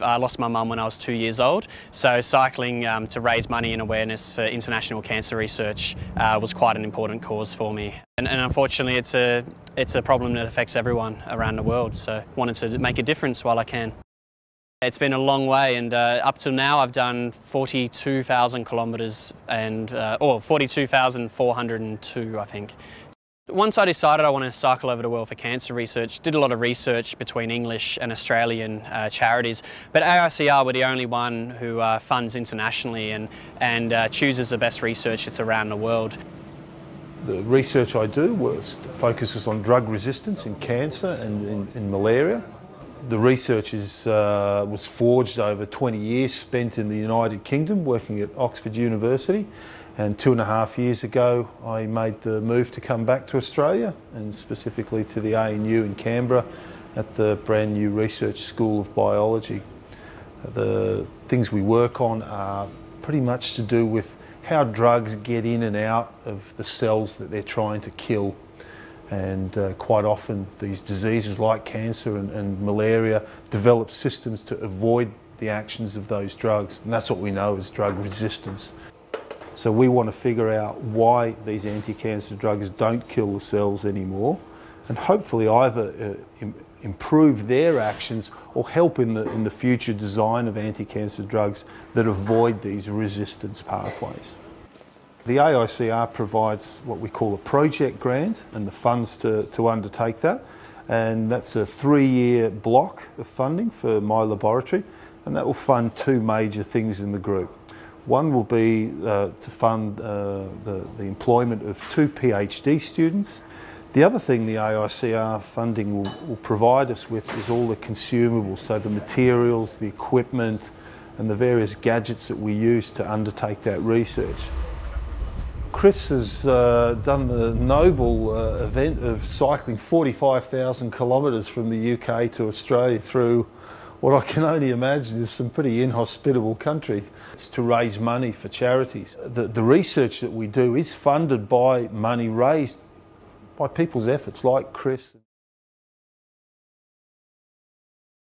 I lost my mum when I was 2 years old, so cycling to raise money and awareness for international cancer research was quite an important cause for me. And unfortunately it's a problem that affects everyone around the world, so I wanted to make a difference while I can. It's been a long way, and up to now I've done 42,000 kilometres or 42,402 I think. Once I decided I wanted to cycle over the world for cancer research, did a lot of research between English and Australian charities, but AICR were the only one who funds internationally and chooses the best researchers around the world. The research I do focuses on drug resistance in cancer and in malaria. The research was forged over 20 years spent in the United Kingdom working at Oxford University, and 2.5 years ago I made the move to come back to Australia, and specifically to the ANU in Canberra at the brand new Research School of Biology. The things we work on are pretty much to do with how drugs get in and out of the cells that they're trying to kill. And quite often these diseases like cancer and malaria develop systems to avoid the actions of those drugs, and that's what we know as drug resistance. So we want to figure out why these anti-cancer drugs don't kill the cells anymore, and hopefully either improve their actions or help in the future design of anti-cancer drugs that avoid these resistance pathways. The AICR provides what we call a project grant and the funds to undertake that, and that's a 3-year block of funding for my laboratory, and that will fund 2 major things in the group. One will be to fund the employment of 2 PhD students. The other thing the AICR funding will provide us with is all the consumables, so the materials, the equipment and the various gadgets that we use to undertake that research. Chris has done the noble event of cycling 45,000 kilometres from the UK to Australia through what I can only imagine is some pretty inhospitable countries. It's to raise money for charities. The research that we do is funded by money raised by people's efforts like Chris.